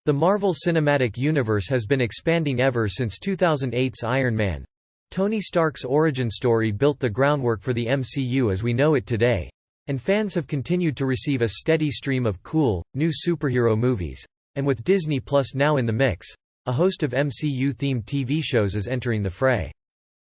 The Marvel Cinematic Universe has been expanding ever since 2008's Iron Man. Tony Stark's origin story built the groundwork for the MCU as we know it today, and fans have continued to receive a steady stream of cool, new superhero movies. And with Disney Plus now in the mix, a host of MCU-themed TV shows is entering the fray.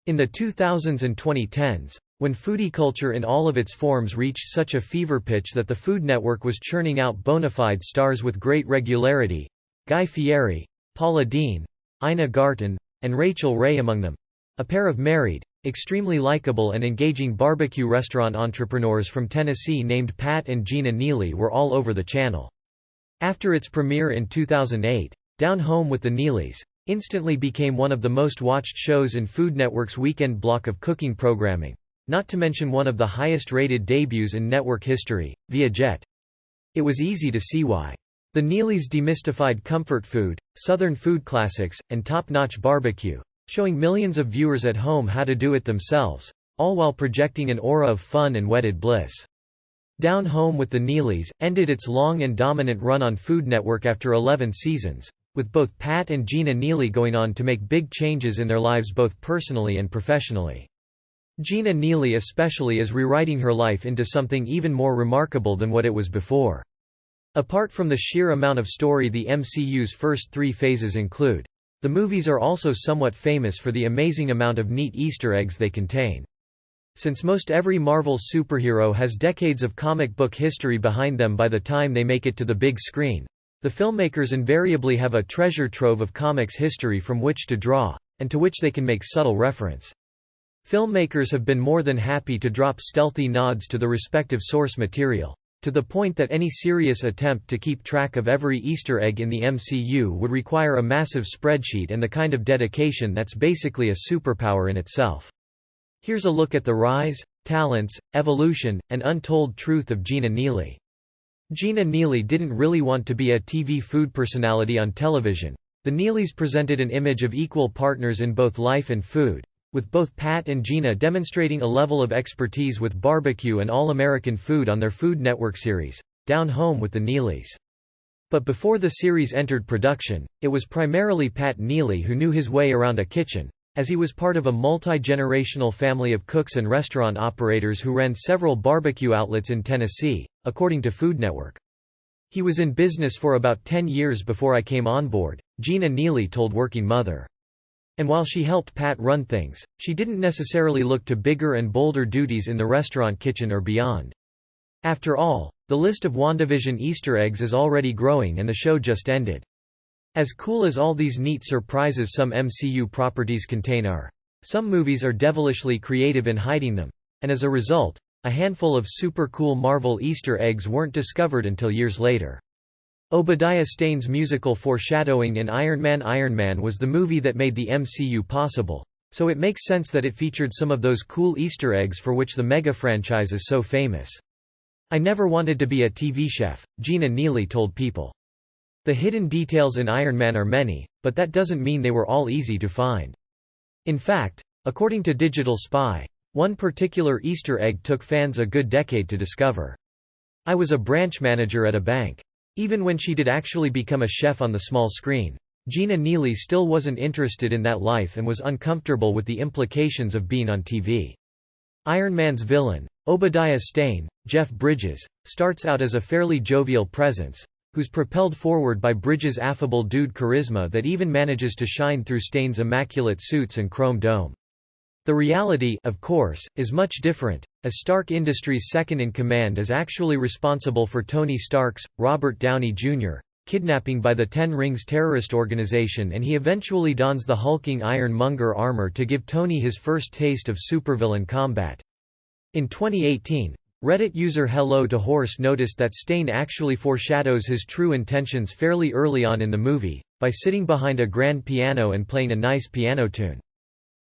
In the 2000s and 2010s, when foodie culture in all of its forms reached such a fever pitch that the Food Network was churning out bonafide stars with great regularity, Guy Fieri, Paula Deen, Garten, and Rachael Ray among them, a pair of married, extremely likable and engaging barbecue restaurant entrepreneurs from Tennessee named Pat and Gina Neely were all over the channel. After its premiere in 2008, Down Home with the Neelys instantly became one of the most watched shows in Food Network's weekend block of cooking programming, not to mention one of the highest-rated debuts in network history, via Jet. It was easy to see why. The Neelys demystified comfort food, southern food classics, and top-notch barbecue, showing millions of viewers at home how to do it themselves, all while projecting an aura of fun and wedded bliss. Down Home with the Neelys ended its long and dominant run on Food Network after 11 seasons, with both Pat and Gina Neely going on to make big changes in their lives both personally and professionally. Gina Neely especially is rewriting her life into something even more remarkable than what it was before. Apart from the sheer amount of story the MCU's first 3 phases include, the movies are also somewhat famous for the amazing amount of neat Easter eggs they contain. Since most every Marvel superhero has decades of comic book history behind them by the time they make it to the big screen, the filmmakers invariably have a treasure trove of comics history from which to draw, and to which they can make subtle reference. Filmmakers have been more than happy to drop stealthy nods to the respective source material, to the point that any serious attempt to keep track of every Easter egg in the MCU would require a massive spreadsheet and the kind of dedication that's basically a superpower in itself. Here's a look at the rise, talents, evolution, and untold truth of Gina Neely. Gina Neely didn't really want to be a TV food personality on television. The Neelys presented an image of equal partners in both life and food, with both Pat and Gina demonstrating a level of expertise with barbecue and all-American food on their Food Network series, Down Home with the Neelys. But before the series entered production, it was primarily Pat Neely who knew his way around a kitchen, as he was part of a multi-generational family of cooks and restaurant operators who ran several barbecue outlets in Tennessee, according to Food Network. He was in business for about 10 years before I came on board, Gina Neely told Working Mother. And while she helped Pat run things, she didn't necessarily look to bigger and bolder duties in the restaurant kitchen or beyond. After all, the list of WandaVision Easter eggs is already growing and the show just ended. As cool as all these neat surprises some MCU properties contain are, some movies are devilishly creative in hiding them, and as a result, a handful of super cool Marvel Easter eggs weren't discovered until years later. Obadiah Stane's musical Foreshadowing in Ironman was the movie that made the MCU possible, so it makes sense that it featured some of those cool Easter eggs for which the mega franchise is so famous. I never wanted to be a TV chef, Gina Neely told People. The hidden details in Ironman are many, but that doesn't mean they were all easy to find. In fact, according to Digital Spy, one particular Easter egg took fans a good decade to discover. I was a branch manager at a bank. Even when she did actually become a chef on the small screen, Gina Neely still wasn't interested in that life and was uncomfortable with the implications of being on TV. Iron Man's villain, Obadiah Stane, Jeff Bridges, starts out as a fairly jovial presence, who's propelled forward by Bridges' affable dude charisma that even manages to shine through Stane's immaculate suits and chrome dome. The reality, of course, is much different, as Stark Industries' second-in-command is actually responsible for Tony Stark's, Robert Downey Jr., kidnapping by the Ten Rings terrorist organization, and he eventually dons the hulking Ironmonger armor to give Tony his first taste of supervillain combat. In 2018, Reddit user Hello to Horse noticed that Stane actually foreshadows his true intentions fairly early on in the movie, by sitting behind a grand piano and playing a nice piano tune.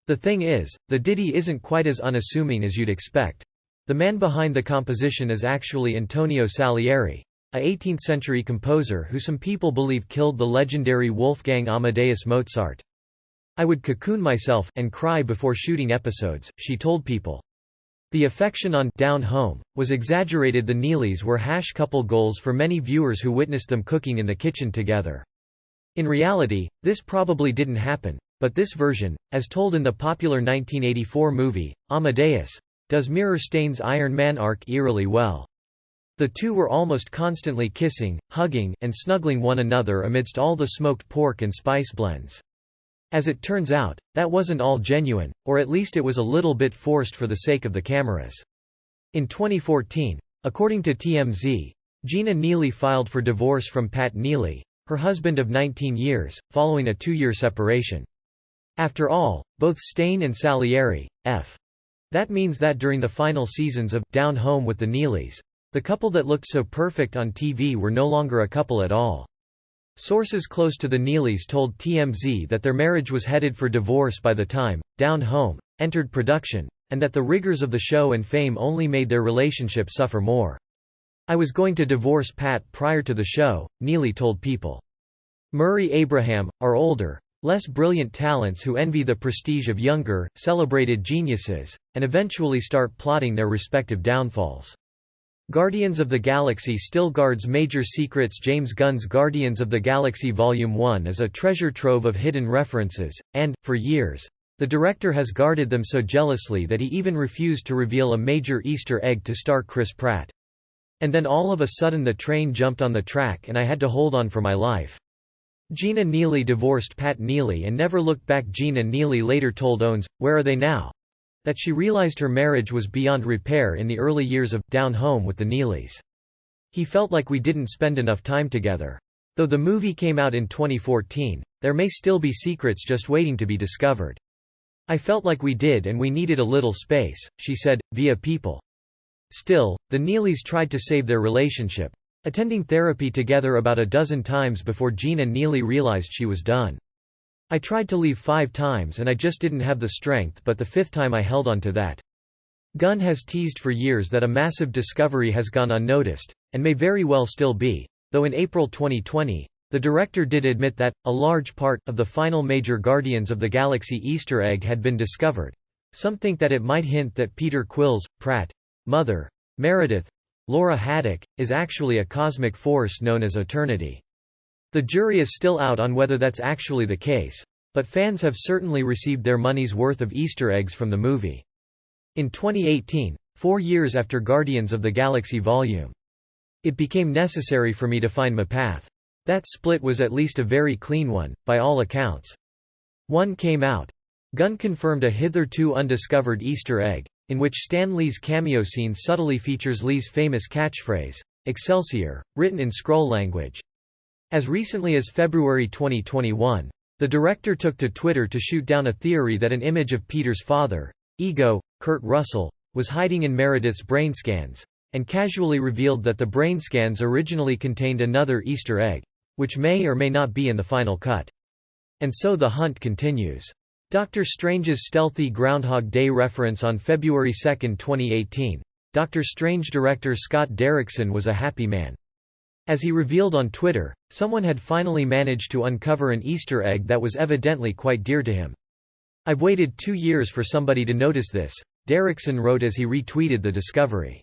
The thing is, the ditty isn't quite as unassuming as you'd expect. The man behind the composition is actually Antonio Salieri, a 18th-century composer who some people believe killed the legendary Wolfgang Amadeus Mozart. I would cocoon myself and cry before shooting episodes, she told People. The affection on Down Home was exaggerated. The Neelys were couple goals for many viewers who witnessed them cooking in the kitchen together. In reality, this probably didn't happen, but this version, as told in the popular 1984 movie, Amadeus, does mirror Stane's Iron Man arc eerily well. The two were almost constantly kissing, hugging, and snuggling one another amidst all the smoked pork and spice blends. As it turns out, that wasn't all genuine, or at least it was a little bit forced for the sake of the cameras. In 2014, according to TMZ, Gina Neely filed for divorce from Pat Neely, her husband of 19 years, following a 2-year separation. After all, both Stane and Salieri, F. That means that during the final seasons of Down Home with the Neelys, the couple that looked so perfect on TV were no longer a couple at all. Sources close to the Neelys told TMZ that their marriage was headed for divorce by the time Down Home entered production, and that the rigors of the show and fame only made their relationship suffer more. "I was going to divorce Pat prior to the show," Neely told People. Murray Abraham, are older, less brilliant talents who envy the prestige of younger, celebrated geniuses, and eventually start plotting their respective downfalls. Guardians of the Galaxy still guards major secrets. James Gunn's Guardians of the Galaxy Volume 1 is a treasure trove of hidden references, and, for years, the director has guarded them so jealously that he even refused to reveal a major Easter egg to star Chris Pratt. "And then all of a sudden the train jumped on the track and I had to hold on for my life." Gina Neely divorced Pat Neely and never looked back. Gina Neely later told OWN's, "Where Are They Now?" that she realized her marriage was beyond repair in the early years of Down Home with the Neelys. "He felt like we didn't spend enough time together. Though the movie came out in 2014, there may still be secrets just waiting to be discovered. I felt like we did and we needed a little space," she said, via People. Still, the Neelys tried to save their relationship, attending therapy together about a dozen times before Gina Neely realized she was done. "I tried to leave 5 times and I just didn't have the strength, but the 5th time I held on to that." Gunn has teased for years that a massive discovery has gone unnoticed, and may very well still be, though in April 2020, the director did admit that a large part of the final major Guardians of the Galaxy Easter egg had been discovered. Some think that it might hint that Peter Quill's Pratt mother, Meredith, Laura Haddock, is actually a cosmic force known as Eternity. The jury is still out on whether that's actually the case, but fans have certainly received their money's worth of Easter eggs from the movie. In 2018, 4 years after Guardians of the Galaxy Vol. It became necessary for me to find my path. That split was at least a very clean one, by all accounts. One came out. Gunn confirmed a hitherto undiscovered Easter egg, in which Stan Lee's cameo scene subtly features Lee's famous catchphrase, "Excelsior," written in Skrull language. As recently as February 2021, the director took to Twitter to shoot down a theory that an image of Peter's father, Ego, Kurt Russell, was hiding in Meredith's brain scans, and casually revealed that the brain scans originally contained another Easter egg, which may or may not be in the final cut. And so the hunt continues. Doctor Strange's stealthy Groundhog Day reference on February 2, 2018. Doctor Strange director Scott Derrickson was a happy man. As he revealed on Twitter, someone had finally managed to uncover an Easter egg that was evidently quite dear to him. "I've waited 2 years for somebody to notice this," Derrickson wrote as he retweeted the discovery.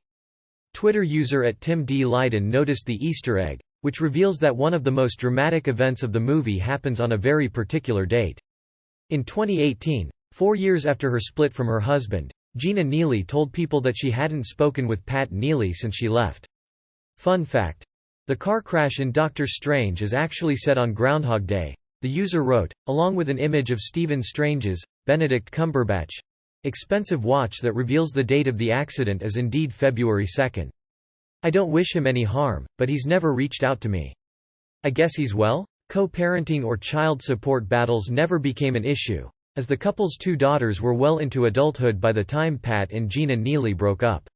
Twitter user @TimDLeiden noticed the Easter egg, which reveals that one of the most dramatic events of the movie happens on a very particular date. In 2018, 4 years after her split from her husband, Gina Neely told People that she hadn't spoken with Pat Neely since she left. Fun fact: the car crash in Doctor Strange is actually set on Groundhog Day, the user wrote, along with an image of Stephen Strange's, Benedict Cumberbatch, expensive watch that reveals the date of the accident as indeed February 2. "I don't wish him any harm, but he's never reached out to me. I guess he's well?" Co-parenting or child support battles never became an issue, as the couple's 2 daughters were well into adulthood by the time Pat and Gina Neely broke up.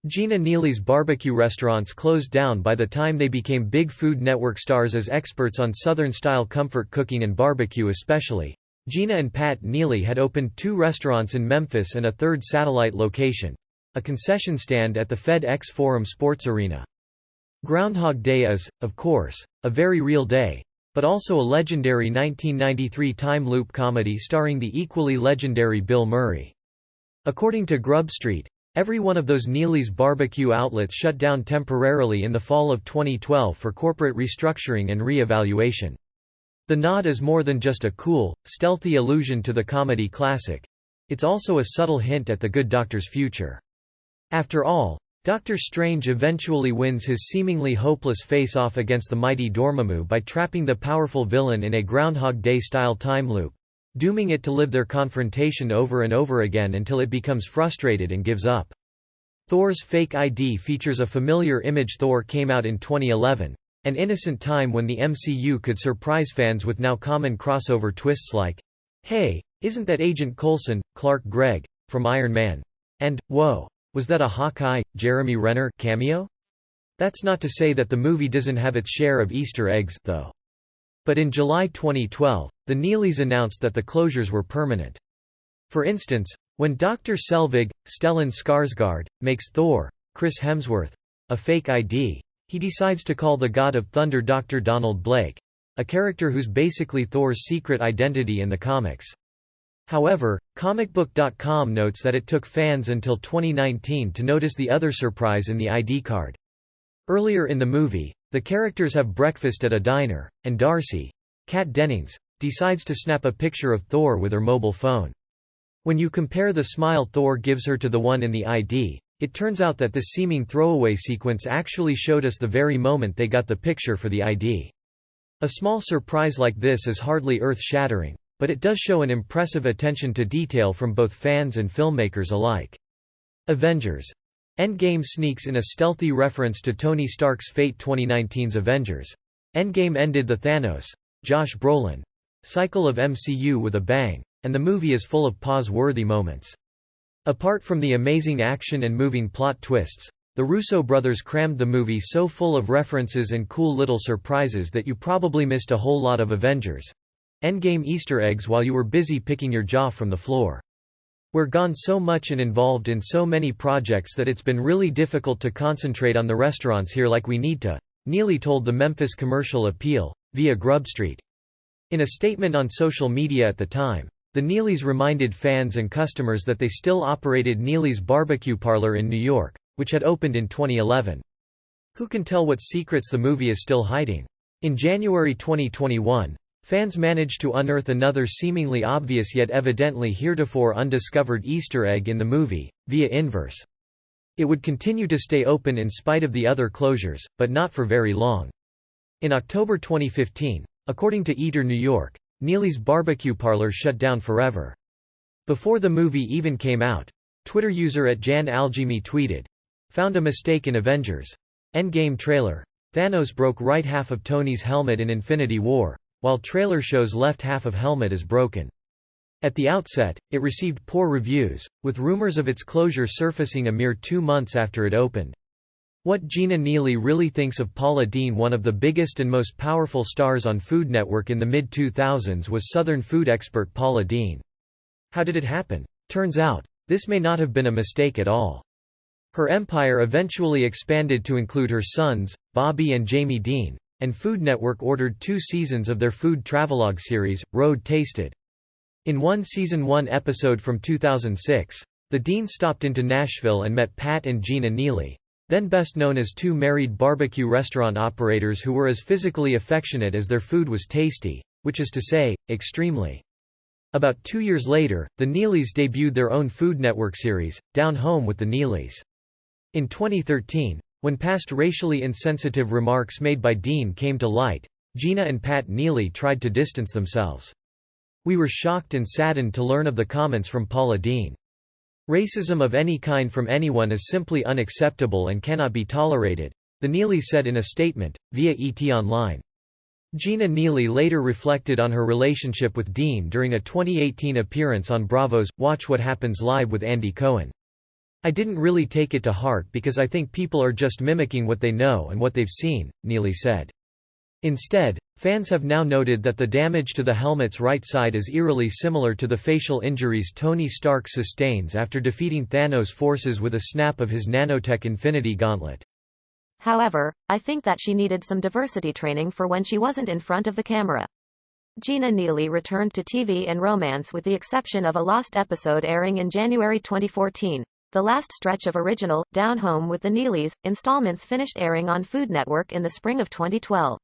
Gina Neely's barbecue restaurants closed down by the time they became big Food Network stars as experts on Southern-style comfort cooking and barbecue especially. Gina and Pat Neely had opened 2 restaurants in Memphis and a 3rd satellite location, a concession stand at the FedEx Forum Sports Arena. Groundhog Day is, of course, a very real day, but also a legendary 1993 time loop comedy starring the equally legendary Bill Murray. According to Grub Street, every one of those Neely's barbecue outlets shut down temporarily in the fall of 2012 for corporate restructuring and re-evaluation. The nod is more than just a cool, stealthy allusion to the comedy classic. It's also a subtle hint at the Good Doctor's future. After all, Doctor Strange eventually wins his seemingly hopeless face-off against the mighty Dormammu by trapping the powerful villain in a Groundhog Day-style time loop, dooming it to live their confrontation over and over again until it becomes frustrated and gives up. Thor's fake ID features a familiar image. Thor came out in 2011, an innocent time when the MCU could surprise fans with now common crossover twists like, "Hey, isn't that Agent Coulson, Clark Gregg, from Iron Man?" and, "Whoa, was that a Hawkeye, Jeremy Renner cameo?" That's not to say that the movie doesn't have its share of Easter eggs, though. But in July 2012, the Neelys announced that the closures were permanent. For instance, when Dr. Selvig, Stellan Skarsgård, makes Thor, Chris Hemsworth, a fake ID, he decides to call the God of Thunder Dr. Donald Blake, a character who's basically Thor's secret identity in the comics. However, comicbook.com notes that it took fans until 2019 to notice the other surprise in the ID card. Earlier in the movie, the characters have breakfast at a diner, and Darcy, Kat Dennings, decides to snap a picture of Thor with her mobile phone. When you compare the smile Thor gives her to the one in the ID, it turns out that this seeming throwaway sequence actually showed us the very moment they got the picture for the ID. A small surprise like this is hardly earth-shattering, but it does show an impressive attention to detail from both fans and filmmakers alike. Avengers. Endgame sneaks in a stealthy reference to Tony Stark's fate. 2019's Avengers. Endgame ended the Thanos, Josh Brolin, cycle of MCU with a bang, and the movie is full of pause-worthy moments. Apart from the amazing action and moving plot twists, the Russo brothers crammed the movie so full of references and cool little surprises that you probably missed a whole lot of Avengers Endgame Easter eggs while you were busy picking your jaw from the floor. We're gone so much and involved in so many projects that it's been really difficult to concentrate on the restaurants here like we need to, Neely told the Memphis Commercial Appeal, via Grubstreet. In a statement on social media at the time, the Neelys reminded fans and customers that they still operated Neely's barbecue parlor in New York, which had opened in 2011. Who can tell what secrets the movie is still hiding? In January 2021, fans managed to unearth another seemingly obvious yet evidently heretofore undiscovered Easter egg in the movie, via Inverse. It would continue to stay open in spite of the other closures, but not for very long. In October 2015, according to Eater New York, Neely's barbecue parlor shut down forever. Before the movie even came out, Twitter user @JanAlgemy tweeted, "Found a mistake in Avengers. Endgame trailer. Thanos broke right half of Tony's helmet in Infinity War, while trailer shows left half of helmet is broken." At the outset, it received poor reviews, with rumors of its closure surfacing a mere 2 months after it opened. What Gina Neely really thinks of Paula Deen, one of the biggest and most powerful stars on Food Network in the mid-2000s, was Southern food expert Paula Deen. How did it happen? Turns out, this may not have been a mistake at all. Her empire eventually expanded to include her sons, Bobby and Jamie Deen, and Food Network ordered 2 seasons of their food travelogue series, Road Tasted. In one Season 1 episode from 2006, the Deens stopped into Nashville and met Pat and Gina Neely, then best known as 2 married barbecue restaurant operators who were as physically affectionate as their food was tasty, which is to say, extremely. About 2 years later, the Neelys debuted their own Food Network series, Down Home with the Neelys. In 2013, when past racially insensitive remarks made by Deen came to light, Gina and Pat Neely tried to distance themselves. "We were shocked and saddened to learn of the comments from Paula Deen. Racism of any kind from anyone is simply unacceptable and cannot be tolerated," the Neelys said in a statement, via ET Online. Gina Neely later reflected on her relationship with Deen during a 2018 appearance on Bravo's Watch What Happens Live with Andy Cohen. "I didn't really take it to heart because I think people are just mimicking what they know and what they've seen," Neely said. Instead, fans have now noted that the damage to the helmet's right side is eerily similar to the facial injuries Tony Stark sustains after defeating Thanos' forces with a snap of his nanotech Infinity Gauntlet. However, I think that she needed some diversity training for when she wasn't in front of the camera. Gina Neely returned to TV and romance with the exception of a lost episode airing in January 2014. The last stretch of original, Down Home with the Neelys, installments finished airing on Food Network in the spring of 2012.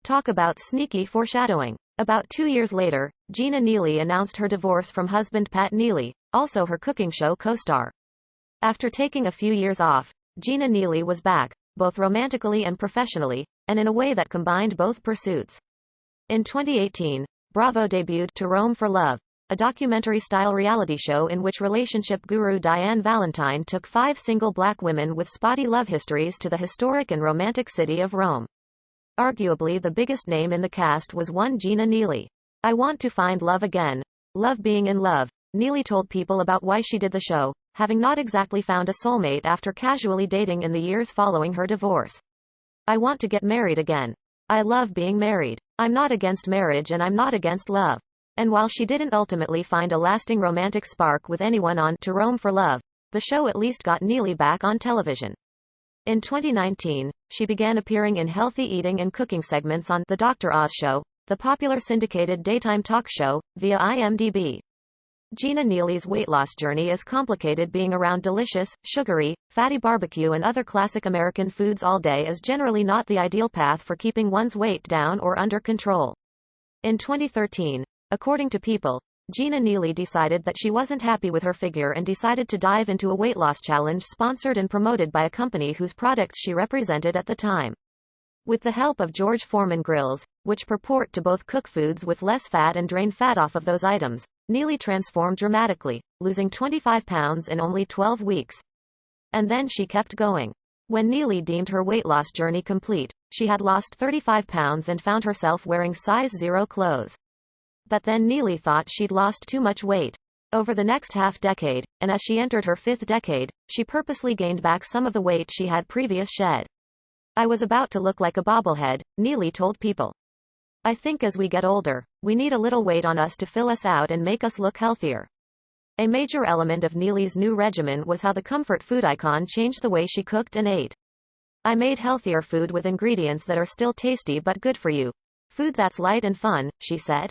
Talk about sneaky foreshadowing. About 2 years later, Gina Neely announced her divorce from husband Pat Neely, also her cooking show co-star. After taking a few years off, Gina Neely was back, both romantically and professionally, and in a way that combined both pursuits. In 2018, Bravo debuted To Rome for Love, a documentary-style reality show in which relationship guru Diane Valentine took 5 single black women with spotty love histories to the historic and romantic city of Rome. Arguably the biggest name in the cast was one Gina Neely. "I want to find love again. Love being in love," Neely told People about why she did the show, having not exactly found a soulmate after casually dating in the years following her divorce. "I want to get married again. I love being married. I'm not against marriage and I'm not against love." And while she didn't ultimately find a lasting romantic spark with anyone on To Rome for Love, the show at least got Neely back on television. In 2019, she began appearing in healthy eating and cooking segments on The Dr. Oz Show, the popular syndicated daytime talk show, via IMDb. Gina Neely's weight loss journey is complicated. Being around delicious, sugary, fatty barbecue and other classic American foods all day is generally not the ideal path for keeping one's weight down or under control. In 2013, according to People, Gina Neely decided that she wasn't happy with her figure and decided to dive into a weight loss challenge sponsored and promoted by a company whose products she represented at the time. With the help of George Foreman grills, which purport to both cook foods with less fat and drain fat off of those items, Neely transformed dramatically, losing 25 pounds in only 12 weeks. And then she kept going. When Neely deemed her weight loss journey complete, she had lost 35 pounds and found herself wearing size 0 clothes. But then Neely thought she'd lost too much weight. Over the next half-decade, and as she entered her 5th decade, she purposely gained back some of the weight she had previously shed. "I was about to look like a bobblehead," Neely told People. "I think as we get older, we need a little weight on us to fill us out and make us look healthier." A major element of Neely's new regimen was how the comfort food icon changed the way she cooked and ate. "I made healthier food with ingredients that are still tasty but good for you. Food that's light and fun," she said.